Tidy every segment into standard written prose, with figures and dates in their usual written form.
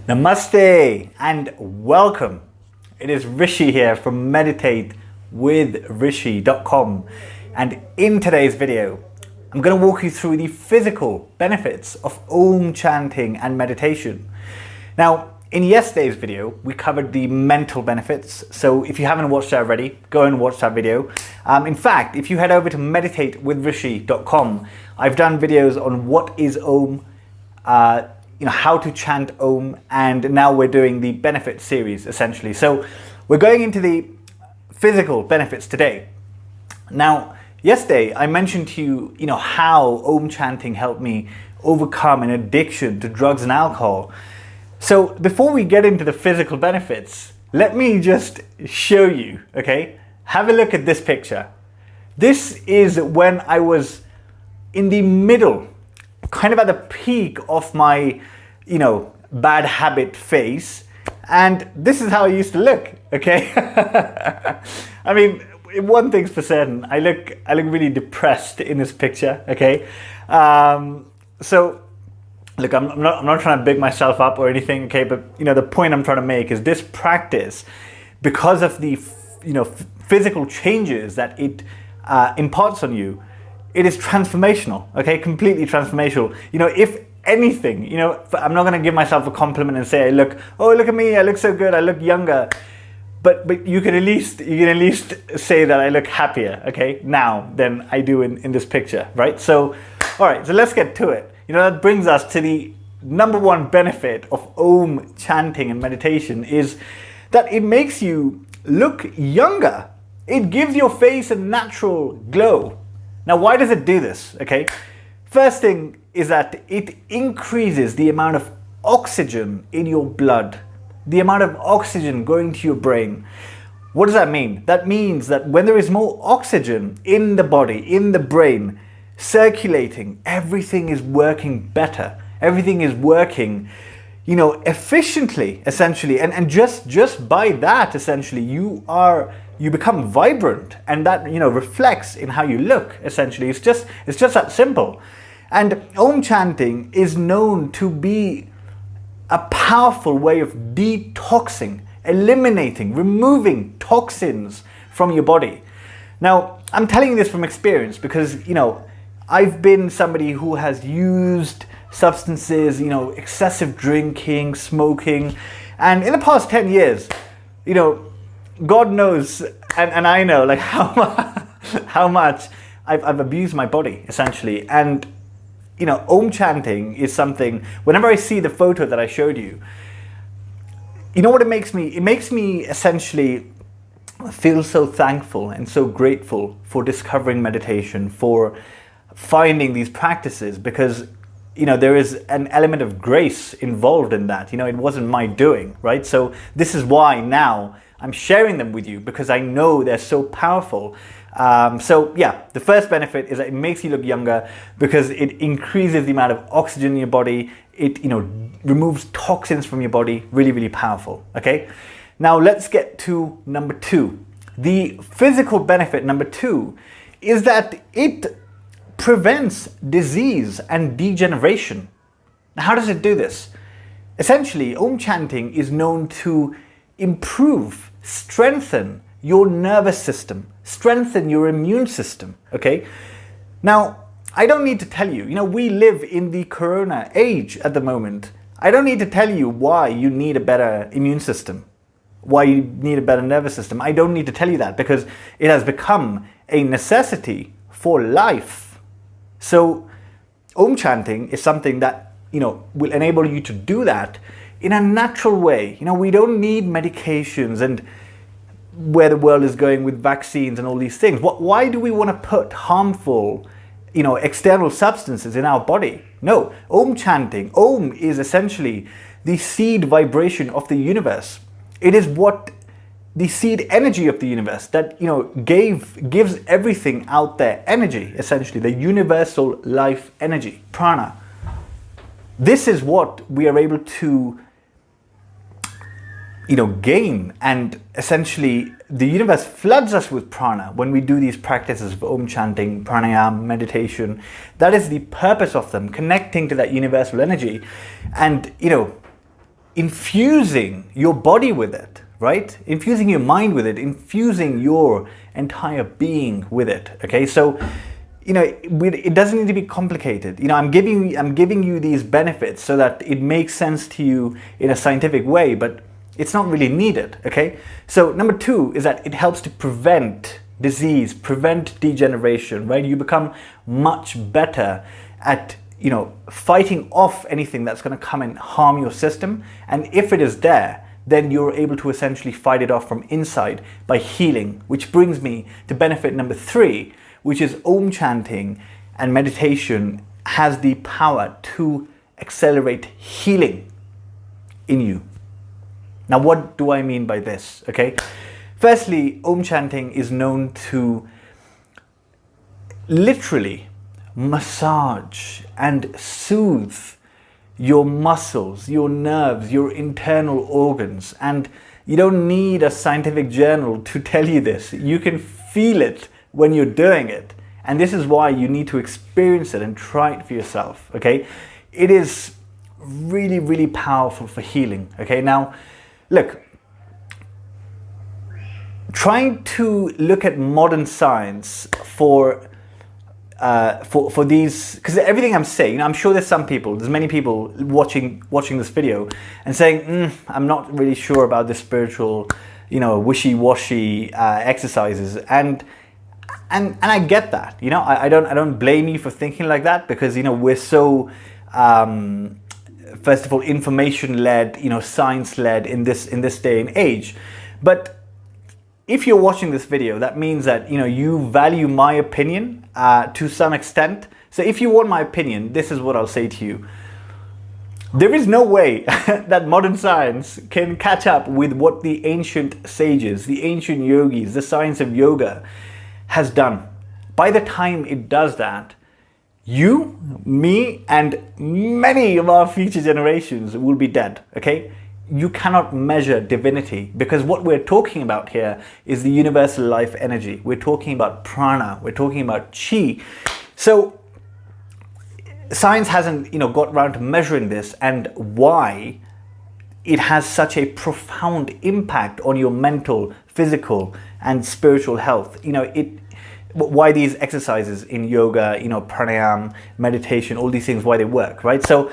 Namaste and welcome. It is Rishi here from meditatewithrishi.com, and in today's video I'm going to walk you through the physical benefits of OM chanting and meditation. Now, in yesterday's video we covered the mental benefits, so if you haven't watched that already, go and watch that video. In fact, if you head over to meditatewithrishi.com, I've done videos on what is OM, how to chant OM, and now we're doing the benefit series essentially. So we're going into the physical benefits today. Now, yesterday I mentioned to you, how OM chanting helped me overcome an addiction to drugs and alcohol. So before we get into the physical benefits, let me just show you, okay? Have a look at this picture. This is when I was in the middle, kind of at the peak of my, bad habit phase, and this is how I used to look, okay? I mean, one thing's for certain, I look really depressed in this picture, okay? So look, I'm not trying to big myself up or anything, okay? But the point I'm trying to make is this practice, because of the physical changes that it imparts on you, it is transformational, okay? Completely transformational. If anything, I'm not going to give myself a compliment and say, look at me, I look so good, I look younger. But you can at least say that I look happier, okay, now than I do in this picture, right? So, all right, so let's get to it. That brings us to the number one benefit of OM chanting and meditation, is that it makes you look younger. It gives your face a natural glow. Now, why does it do this? Okay, first thing is that it increases the amount of oxygen in your blood, the amount of oxygen going to your brain. What does that mean? That means that when there is more oxygen in the body, in the brain, circulating, everything is working better. Everything is working, efficiently, essentially. And just by that, essentially, you become vibrant, and that reflects in how you look. Essentially, it's just that simple. And OM chanting is known to be a powerful way of detoxing, eliminating, removing toxins from your body. Now, I'm telling you this from experience because I've been somebody who has used substances, excessive drinking, smoking, and in the past 10 years, God knows, and I know, like how much I've abused my body, essentially. And OM chanting is something, whenever I see the photo that I showed you, what it makes me? It makes me essentially feel so thankful and so grateful for discovering meditation, for finding these practices, because there is an element of grace involved in that. It wasn't my doing, right? So this is why now I'm sharing them with you, because I know they're so powerful. So yeah, the first benefit is that it makes you look younger because it increases the amount of oxygen in your body. It removes toxins from your body. Really, really powerful. Okay, now let's get to number two. The physical benefit number two is that it prevents disease and degeneration. Now, how does it do this? Essentially, OM chanting is known to improve, strengthen your nervous system, strengthen your immune system, okay? Now, I don't need to tell you, we live in the corona age at the moment. I don't need to tell you why you need a better immune system, why you need a better nervous system. I don't need to tell you that, because it has become a necessity for life. So OM chanting is something that, will enable you to do that in a natural way. We don't need medications and where the world is going with vaccines and all these things. Why do we want to put harmful, external substances in our body? No, OM chanting, OM is essentially the seed vibration of the universe. It is what the seed energy of the universe that, gives everything out there energy, essentially, the universal life energy, prana. This is what we are able to gain, and essentially the universe floods us with prana when we do these practices of OM chanting, pranayama, meditation. That is the purpose of them, connecting to that universal energy. And infusing your body with it, right? Infusing your mind with it, infusing your entire being with it, okay? So, you know, it doesn't need to be complicated. You know, I'm giving you these benefits so that it makes sense to you in a scientific way, but it's not really needed, okay? So number 2 is that it helps to prevent disease, prevent degeneration, right? You become much better at, you know, fighting off anything that's going to come and harm your system. And if it is there, then you're able to essentially fight it off from inside by healing, which brings me to benefit number 3, which is OM chanting and meditation has the power to accelerate healing in you. Now, what do I mean by this? Okay, firstly, OM chanting is known to literally massage and soothe your muscles, your nerves, your internal organs. And you don't need a scientific journal to tell you this. You can feel it when you're doing it. And this is why you need to experience it and try it for yourself, okay? It is really, really powerful for healing, okay? Now, look, trying to look at modern science for these, because everything I'm saying, you know, I'm sure there's many people watching this video and saying, I'm not really sure about the spiritual, you know, wishy-washy exercises, and I get that, you know, I don't blame you for thinking like that, because, you know, we're so first of all information-led, you know, science-led in this day and age. But if you're watching this video, that means that, you know, you value my opinion to some extent. So if you want my opinion, this is what I'll say to you. There is no way that modern science can catch up with what the ancient sages, the ancient yogis, the science of yoga has done. By the time it does that, you, me, and many of our future generations will be dead, okay? You cannot measure divinity, because what we're talking about here is the universal life energy. We're talking about prana, we're talking about chi. So science hasn't, you know, got around to measuring this, and why it has such a profound impact on your mental, physical, and spiritual health. You know, why these exercises in yoga, you know, pranayama, meditation, all these things, why they work, right? So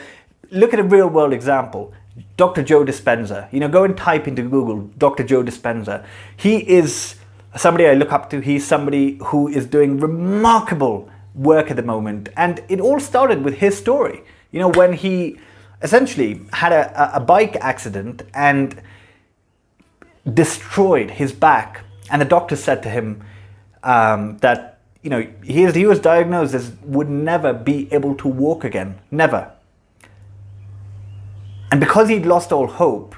look at a real world example. Dr. Joe Dispenza, you know, go and type into Google, Dr. Joe Dispenza. He is somebody I look up to. He's somebody who is doing remarkable work at the moment. And it all started with his story. You know, when he essentially had a bike accident and destroyed his back. And the doctor said to him that, you know, he was diagnosed as would never be able to walk again, never. And because he'd lost all hope,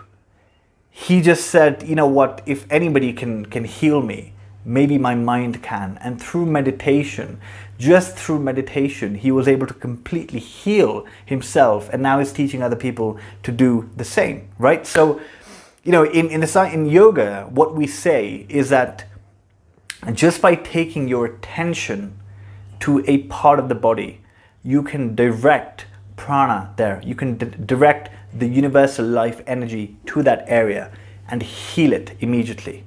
he just said, you know what, if anybody can heal me, maybe my mind can. And through meditation, just through meditation, he was able to completely heal himself, and now he's teaching other people to do the same, right? So, you know, in yoga, what we say is that just by taking your attention to a part of the body, you can direct prana there. You can direct the universal life energy to that area and heal it immediately.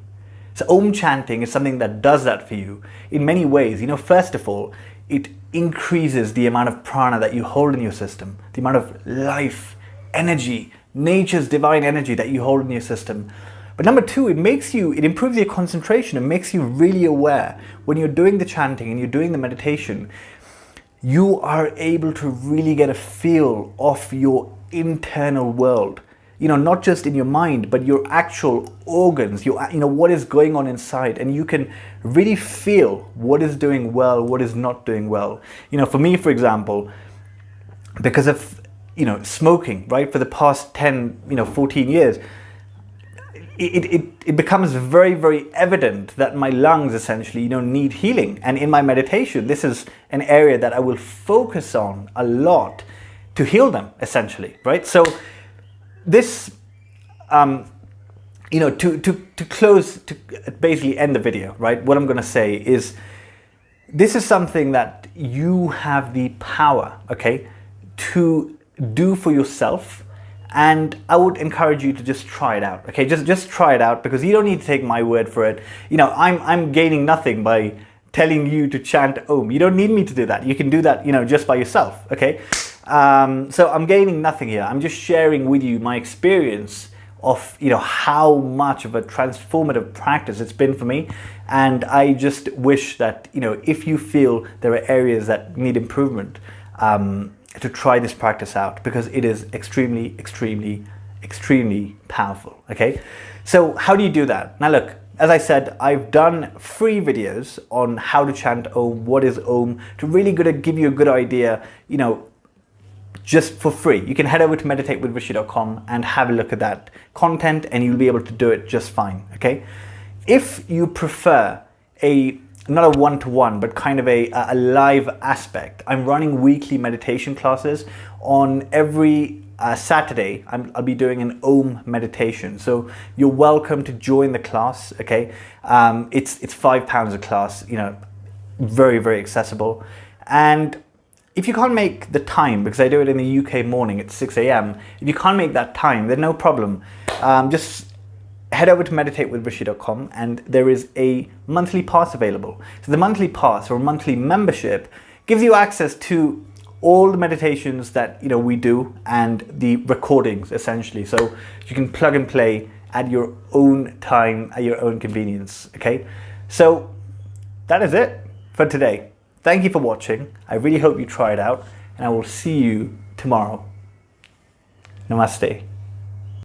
So OM chanting is something that does that for you in many ways. You know, first of all, it increases the amount of prana that you hold in your system, the amount of life, energy, nature's divine energy that you hold in your system. But number 2, it improves your concentration. It makes you really aware. When you're doing the chanting and you're doing the meditation, you are able to really get a feel of your internal world. You know, not just in your mind, but your actual organs, you know, what is going on inside. And you can really feel what is doing well, what is not doing well. You know, for me, for example, because of, you know, smoking, right, for the past 10, 14 years, it becomes very, very evident that my lungs essentially, you know, need healing. And in my meditation, this is an area that I will focus on a lot to heal them, essentially, right? So this, you know, to close, to basically end the video, right? What I'm going to say is, this is something that you have the power, okay, to do for yourself And I would encourage you to just try it out. Okay, just try it out, because you don't need to take my word for it. You know, I'm gaining nothing by telling you to chant Om. You don't need me to do that. You can do that, you know, just by yourself. Okay, so I'm gaining nothing here. I'm just sharing with you my experience of, you know, how much of a transformative practice it's been for me. And I just wish that, you know, if you feel there are areas that need improvement, to try this practice out, because it is extremely, extremely, extremely powerful. Okay, so how do you do that? Now look, as I said, I've done free videos on how to chant Om, what is Om, to really give you a good idea, you know, just for free. You can head over to meditatewithrishi.com and have a look at that content, and you'll be able to do it just fine. Okay, if you prefer not a one-to-one, but kind of a live aspect, I'm running weekly meditation classes. On every Saturday, I'll be doing an Om meditation. So you're welcome to join the class. Okay, it's £5 a class. You know, very, very accessible. And if you can't make the time, because I do it in the UK morning at 6 a.m. If you can't make that time, then no problem. Just head over to meditatewithrishi.com, and there is a monthly pass available. So the monthly pass, or monthly membership, gives you access to all the meditations that, you know, we do, and the recordings essentially. So you can plug and play at your own time, at your own convenience. Okay, so that is it for today. Thank you for watching. I really hope you try it out, and I will see you tomorrow. Namaste.